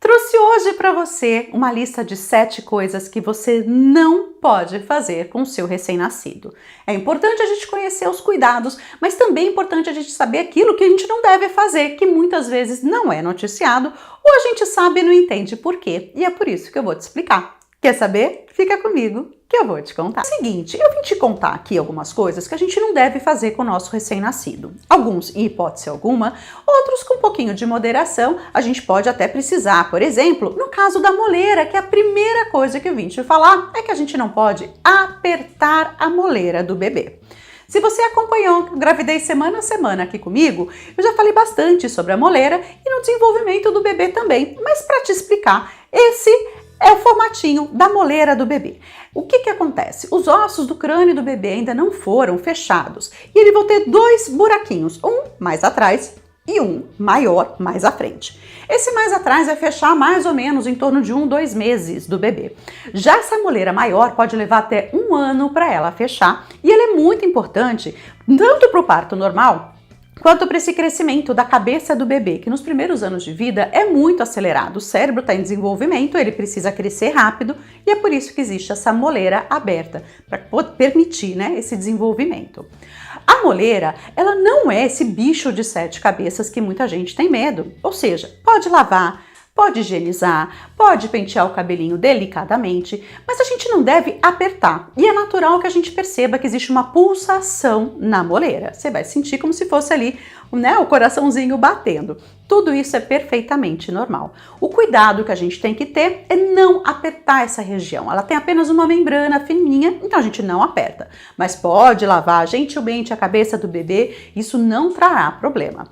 Trouxe hoje para você uma lista de 7 coisas que você não pode fazer com o seu recém-nascido. É importante a gente conhecer os cuidados, mas também é importante a gente saber aquilo que a gente não deve fazer, que muitas vezes não é noticiado ou a gente sabe e não entende por quê. E é por isso que eu vou te explicar. Quer saber? Fica comigo que eu vou te contar. É o seguinte, eu vim te contar aqui algumas coisas que a gente não deve fazer com o nosso recém-nascido. Alguns, em hipótese alguma, outros com um pouquinho de moderação, a gente pode até precisar. Por exemplo, no caso da moleira, que é a primeira coisa que eu vim te falar, é que a gente não pode apertar a moleira do bebê. Se você acompanhou gravidez semana a semana aqui comigo, eu já falei bastante sobre a moleira e no desenvolvimento do bebê também. Mas para te explicar, esse é o formatinho da moleira do bebê. O que acontece? Os ossos do crânio do bebê ainda não foram fechados e ele vai ter 2 buraquinhos, um mais atrás e um maior mais à frente. Esse mais atrás vai fechar mais ou menos em torno de 2 meses do bebê. Já essa moleira maior pode levar até 1 ano para ela fechar e ela é muito importante tanto para o parto normal quanto para esse crescimento da cabeça do bebê, que nos primeiros anos de vida é muito acelerado. O cérebro está em desenvolvimento, ele precisa crescer rápido e é por isso que existe essa moleira aberta, para permitir, esse desenvolvimento. A moleira, ela não é esse bicho de 7 cabeças que muita gente tem medo. Ou seja, pode lavar, pode higienizar, pode pentear o cabelinho delicadamente, mas a gente não deve apertar. E é natural que a gente perceba que existe uma pulsação na moleira. Você vai sentir como se fosse ali, o coraçãozinho batendo. Tudo isso é perfeitamente normal. O cuidado que a gente tem que ter é não apertar essa região. Ela tem apenas uma membrana fininha, então a gente não aperta. Mas pode lavar gentilmente a cabeça do bebê, isso não trará problema.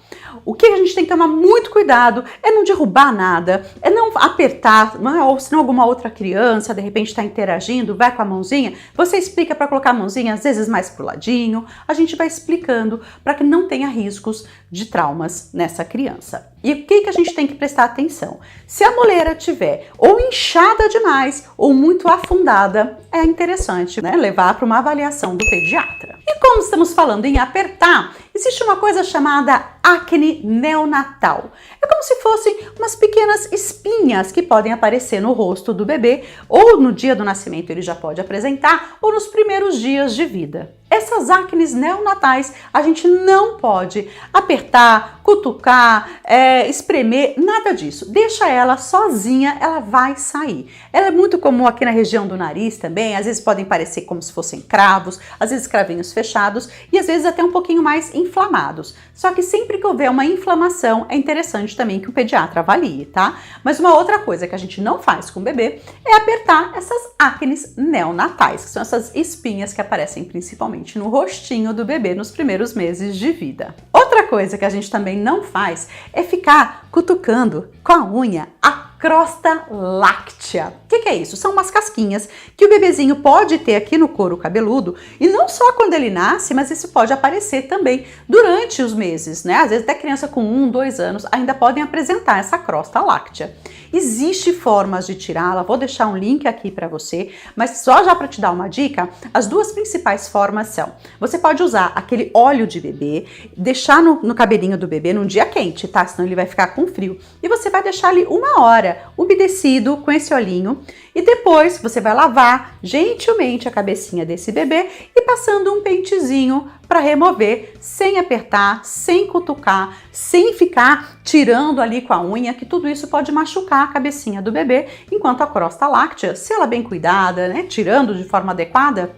O que a gente tem que tomar muito cuidado é não derrubar nada, é não apertar, ou se não alguma outra criança de repente está interagindo, vai com a mãozinha, você explica para colocar a mãozinha às vezes mais pro ladinho, a gente vai explicando para que não tenha riscos de traumas nessa criança. E o que a gente tem que prestar atenção? Se a moleira tiver ou inchada demais ou muito afundada, é interessante, levar para uma avaliação do pediatra. E como estamos falando em apertar, existe uma coisa chamada acne neonatal. É como se fossem umas pequenas espinhas que podem aparecer no rosto do bebê, ou no dia do nascimento ele já pode apresentar, ou nos primeiros dias de vida. Essas acnes neonatais a gente não pode apertar, cutucar, espremer, nada disso. Deixa ela sozinha, ela vai sair. Ela é muito comum aqui na região do nariz também, às vezes podem parecer como se fossem cravos, às vezes cravinhos fechados e às vezes até um pouquinho mais inflamados. Só que sempre que houver uma inflamação, é interessante também que o pediatra avalie, tá? Mas uma outra coisa que a gente não faz com o bebê é apertar essas acnes neonatais, que são essas espinhas que aparecem principalmente no rostinho do bebê nos primeiros meses de vida. Outra coisa que a gente também não faz é ficar cutucando com a unha a crosta láctea. O que é isso? São umas casquinhas que o bebezinho pode ter aqui no couro cabeludo e não só quando ele nasce, mas isso pode aparecer também durante os meses, Às vezes até criança com 1, 2 anos ainda podem apresentar essa crosta láctea. Existem formas de tirá-la, vou deixar um link aqui para você, mas só já para te dar uma dica, as 2 principais formas são: você pode usar aquele óleo de bebê, deixar no cabelinho do bebê num dia quente, tá? Senão ele vai ficar com frio. E você vai deixar ali 1 hora umedecido com esse olhinho e depois você vai lavar gentilmente a cabecinha desse bebê e passando um pentezinho para remover, sem apertar, sem cutucar, sem ficar tirando ali com a unha, que tudo isso pode machucar a cabecinha do bebê, enquanto a crosta láctea, se ela bem cuidada, tirando de forma adequada,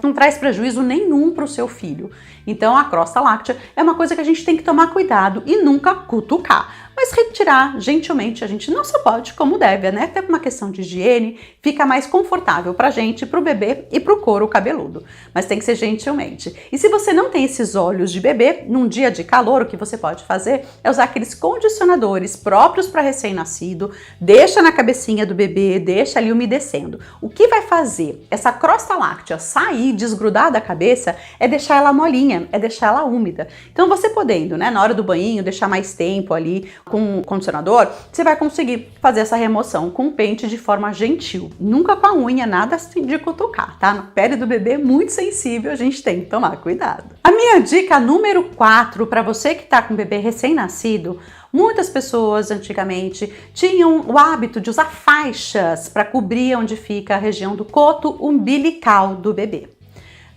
não traz prejuízo nenhum para o seu filho. Então a crosta láctea é uma coisa que a gente tem que tomar cuidado e nunca cutucar. Mas retirar gentilmente a gente não só pode, como deve, Até por uma questão de higiene, fica mais confortável pra gente, pro bebê e pro couro cabeludo. Mas tem que ser gentilmente. E se você não tem esses óleos de bebê, num dia de calor, o que você pode fazer é usar aqueles condicionadores próprios para recém-nascido, deixa na cabecinha do bebê, deixa ali umedecendo. O que vai fazer essa crosta láctea sair, desgrudar da cabeça, é deixar ela molinha, é deixar ela úmida. Então você podendo, na hora do banho, deixar mais tempo ali, com o condicionador, você vai conseguir fazer essa remoção com o pente de forma gentil. Nunca com a unha, nada de cutucar, tá? Na pele do bebê é muito sensível, a gente tem que tomar cuidado. A minha dica número 4 para você que tá com bebê recém-nascido: Muitas pessoas antigamente tinham o hábito de usar faixas para cobrir onde fica a região do coto umbilical do bebê.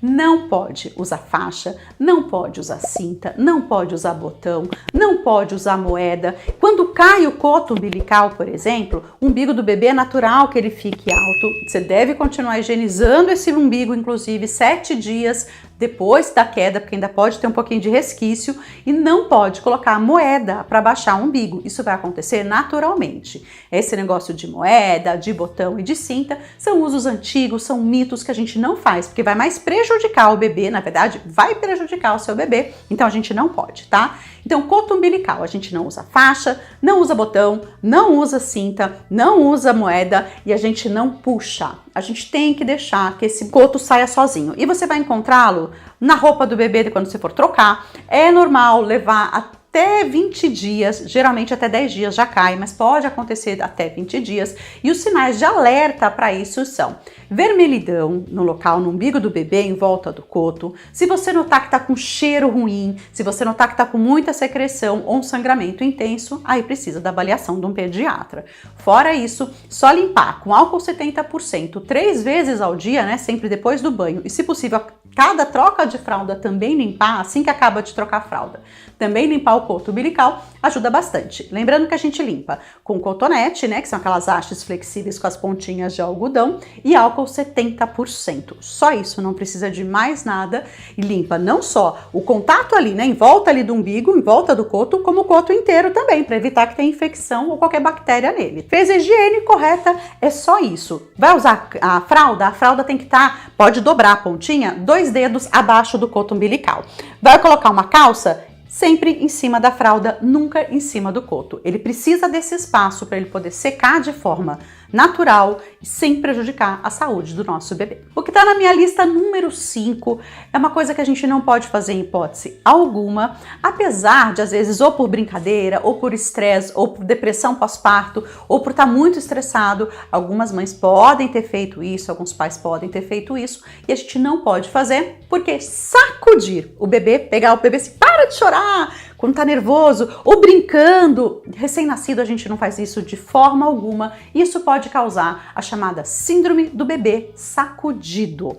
Não pode usar faixa, não pode usar cinta, não pode usar botão, não pode usar moeda. Quando cai o coto umbilical, por exemplo, o umbigo do bebê é natural que ele fique alto. Você deve continuar higienizando esse umbigo, inclusive 7 dias depois da queda, porque ainda pode ter um pouquinho de resquício, e não pode colocar moeda para baixar o umbigo. Isso vai acontecer naturalmente. Esse negócio de moeda, de botão e de cinta são usos antigos, são mitos que a gente não faz, porque vai mais prejudicar o bebê, na verdade, vai prejudicar o seu bebê, então a gente não pode, tá? Então, coto umbilical, a gente não usa faixa, não usa botão, não usa cinta, não usa moeda e a gente não puxa. A gente tem que deixar que esse coto saia sozinho. E você vai encontrá-lo na roupa do bebê quando você for trocar. É normal levar até 20 dias, geralmente até 10 dias já cai, mas pode acontecer até 20 dias. E os sinais de alerta para isso são vermelhidão no local, no umbigo do bebê, em volta do coto. Se você notar que tá com cheiro ruim, se você notar que tá com muita secreção ou um sangramento intenso, aí precisa da avaliação de um pediatra. Fora isso, só limpar com álcool 70% 3 vezes ao dia, né, sempre depois do banho. E se possível, cada troca de fralda também limpar, assim que acaba de trocar a fralda. Também limpar o coto umbilical ajuda bastante. Lembrando que a gente limpa com cotonete, né, que são aquelas hastes flexíveis com as pontinhas de algodão, e álcool 70%. Só isso, não precisa de mais nada. E limpa não só o contato ali, né, em volta ali do umbigo, em volta do coto, como o coto inteiro também, para evitar que tenha infecção ou qualquer bactéria nele. Fez a higiene correta, é só isso. Vai usar a fralda tem que estar, pode dobrar a pontinha 2 dedos abaixo do coto umbilical. Vai colocar uma calça? Sempre em cima da fralda, nunca em cima do coto. Ele precisa desse espaço para ele poder secar de forma natural e sem prejudicar a saúde do nosso bebê. O que está na minha lista número 5 é uma coisa que a gente não pode fazer em hipótese alguma, apesar de às vezes ou por brincadeira, ou por estresse, ou por depressão pós-parto, ou por estar muito estressado, algumas mães podem ter feito isso, alguns pais podem ter feito isso, e a gente não pode fazer, porque sacudir o bebê, pegar o bebê assim, para de chorar, quando tá nervoso, ou brincando, recém-nascido a gente não faz isso de forma alguma, e isso pode causar a chamada síndrome do bebê sacudido.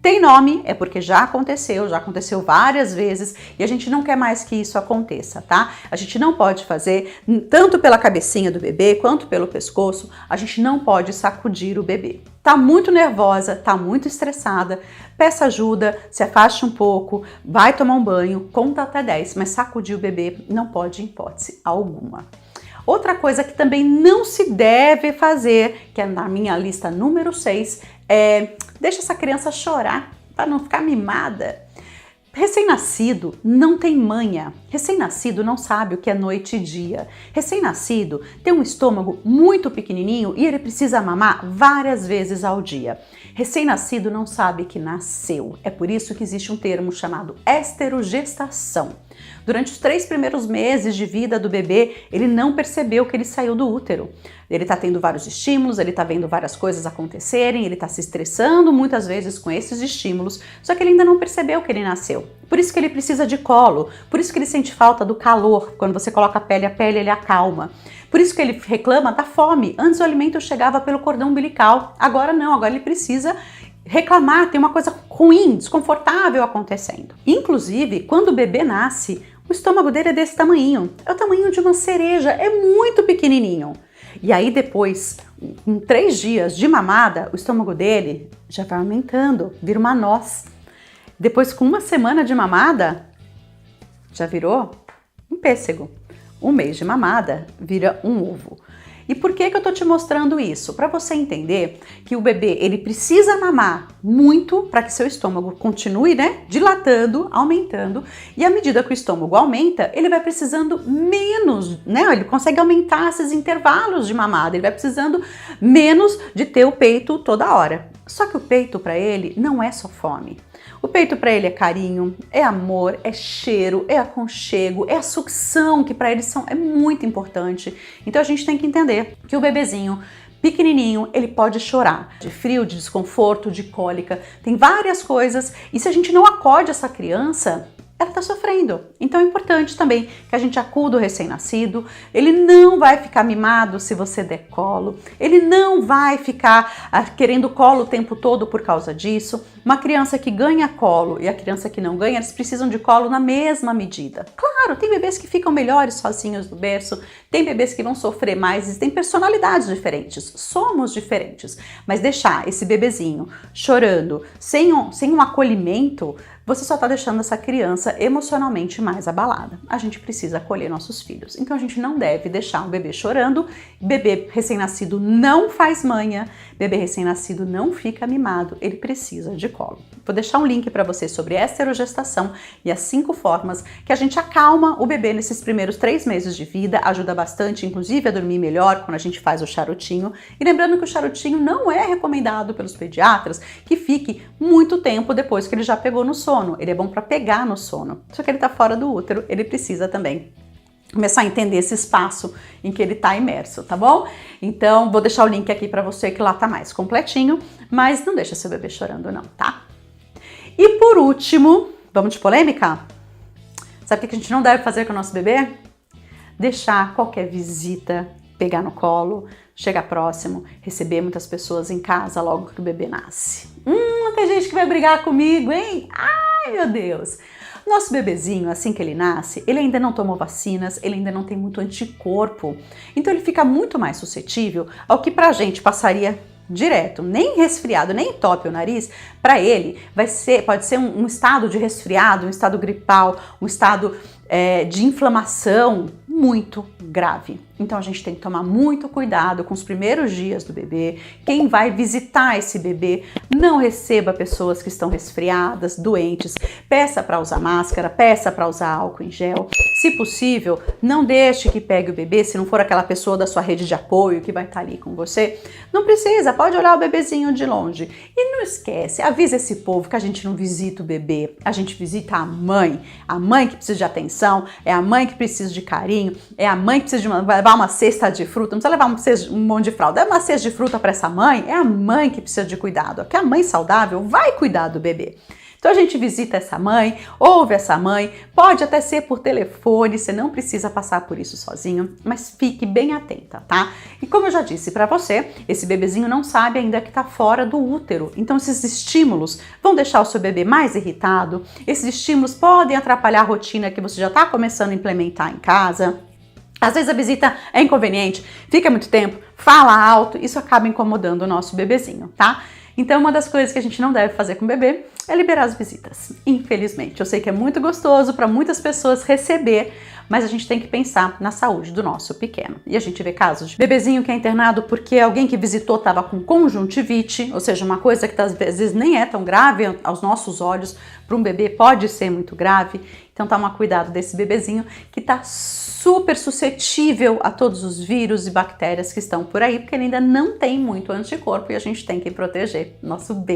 Tem nome, é porque já aconteceu várias vezes e a gente não quer mais que isso aconteça, tá? A gente não pode fazer, tanto pela cabecinha do bebê quanto pelo pescoço, a gente não pode sacudir o bebê. Tá muito nervosa, tá muito estressada, peça ajuda, se afaste um pouco, vai tomar um banho, conta até 10, mas sacudir o bebê não pode em hipótese alguma. Outra coisa que também não se deve fazer, que é na minha lista número 6, é deixa essa criança chorar para não ficar mimada. Recém-nascido não tem manha, recém-nascido não sabe o que é noite e dia. Recém-nascido tem um estômago muito pequenininho e ele precisa mamar várias vezes ao dia. Recém-nascido não sabe que nasceu, é por isso que existe um termo chamado esterogestação. Durante os 3 primeiros meses de vida do bebê, ele não percebeu que ele saiu do útero. Ele está tendo vários estímulos, ele está vendo várias coisas acontecerem, ele está se estressando muitas vezes com esses estímulos, só que ele ainda não percebeu que ele nasceu. Por isso que ele precisa de colo, por isso que ele sente falta do calor, quando você coloca a pele ele acalma. Por isso que ele reclama da fome. Antes o alimento chegava pelo cordão umbilical, agora não, agora ele precisa reclamar, tem uma coisa ruim, desconfortável acontecendo. Inclusive, quando o bebê nasce, o estômago dele é desse tamanho, é o tamanho de uma cereja, é muito pequenininho. E aí depois, em 3 dias de mamada, o estômago dele já vai aumentando, vira uma noz. Depois, com 1 semana de mamada, já virou um pêssego. 1 mês de mamada vira um ovo. E por que eu tô te mostrando isso? Para você entender que o bebê, ele precisa mamar muito para que seu estômago continue, né, dilatando, aumentando, e à medida que o estômago aumenta, ele vai precisando menos, né, ele consegue aumentar esses intervalos de mamada, ele vai precisando menos de ter o peito toda hora. Só que o peito para ele não é só fome. O peito para ele é carinho, é amor, é cheiro, é aconchego, é a sucção, que para eles é muito importante. Então a gente tem que entender que o bebezinho pequenininho, ele pode chorar de frio, de desconforto, de cólica, tem várias coisas. E se a gente não acode essa criança, ela está sofrendo. Então é importante também que a gente acuda o recém-nascido. Ele não vai ficar mimado se você der colo. Ele não vai ficar querendo colo o tempo todo por causa disso. Uma criança que ganha colo e a criança que não ganha, eles precisam de colo na mesma medida. Claro, tem bebês que ficam melhores sozinhos no berço, tem bebês que vão sofrer mais, tem personalidades diferentes, somos diferentes. Mas deixar esse bebezinho chorando sem um acolhimento, você só está deixando essa criança emocionalmente mais abalada. A gente precisa acolher nossos filhos. Então a gente não deve deixar um bebê chorando. Bebê recém-nascido não faz manha. Bebê recém-nascido não fica mimado. Ele precisa de colo. Vou deixar um link para você sobre esterogestação e as 5 formas que a gente acalma o bebê nesses primeiros 3 meses de vida. Ajuda bastante, inclusive, a dormir melhor quando a gente faz o charutinho. E lembrando que o charutinho não é recomendado pelos pediatras que fique muito tempo depois que ele já pegou no sono. Ele é bom para pegar no sono, só que ele está fora do útero, ele precisa também começar a entender esse espaço em que ele está imerso, tá bom? Então, vou deixar o link aqui para você que lá tá mais completinho, mas não deixa seu bebê chorando não, tá? E por último, vamos de polêmica? Sabe o que a gente não deve fazer com o nosso bebê? Deixar qualquer visita pegar no colo, chegar próximo, receber muitas pessoas em casa logo que o bebê nasce. Tem gente que vai brigar comigo, hein? Ai, meu Deus! Nosso bebezinho, assim que ele nasce, ele ainda não tomou vacinas, ele ainda não tem muito anticorpo, então ele fica muito mais suscetível ao que pra gente passaria direto, nem resfriado, nem entope o nariz, para ele pode ser um estado de resfriado, um estado gripal, um estado de inflamação muito grave. Então a gente tem que tomar muito cuidado com os primeiros dias do bebê. Quem vai visitar esse bebê, não receba pessoas que estão resfriadas, doentes. Peça para usar máscara, peça para usar álcool em gel. Se possível, não deixe que pegue o bebê, se não for aquela pessoa da sua rede de apoio que vai estar ali com você. Não precisa, pode olhar o bebezinho de longe. E não esquece, avisa esse povo que a gente não visita o bebê, a gente visita a mãe que precisa de atenção, é a mãe que precisa de carinho, é a mãe que precisa de levar uma cesta de fruta, não precisa levar um monte de fralda, é uma cesta de fruta para essa mãe, é a mãe que precisa de cuidado, porque a mãe saudável vai cuidar do bebê. Então a gente visita essa mãe, ouve essa mãe, pode até ser por telefone, você não precisa passar por isso sozinho, mas fique bem atenta, tá? E como eu já disse para você, esse bebezinho não sabe ainda que tá fora do útero, então esses estímulos vão deixar o seu bebê mais irritado, esses estímulos podem atrapalhar a rotina que você já tá começando a implementar em casa. Às vezes a visita é inconveniente, fica muito tempo, fala alto, isso acaba incomodando o nosso bebezinho, tá? Então uma das coisas que a gente não deve fazer com o bebê é liberar as visitas, infelizmente. Eu sei que é muito gostoso para muitas pessoas receber, mas a gente tem que pensar na saúde do nosso pequeno. E a gente vê casos de bebezinho que é internado porque alguém que visitou estava com conjuntivite, ou seja, uma coisa que às vezes nem é tão grave aos nossos olhos, para um bebê pode ser muito grave. Então toma cuidado desse bebezinho que está super suscetível a todos os vírus e bactérias que estão por aí, porque ele ainda não tem muito anticorpo e a gente tem que proteger nosso bebê.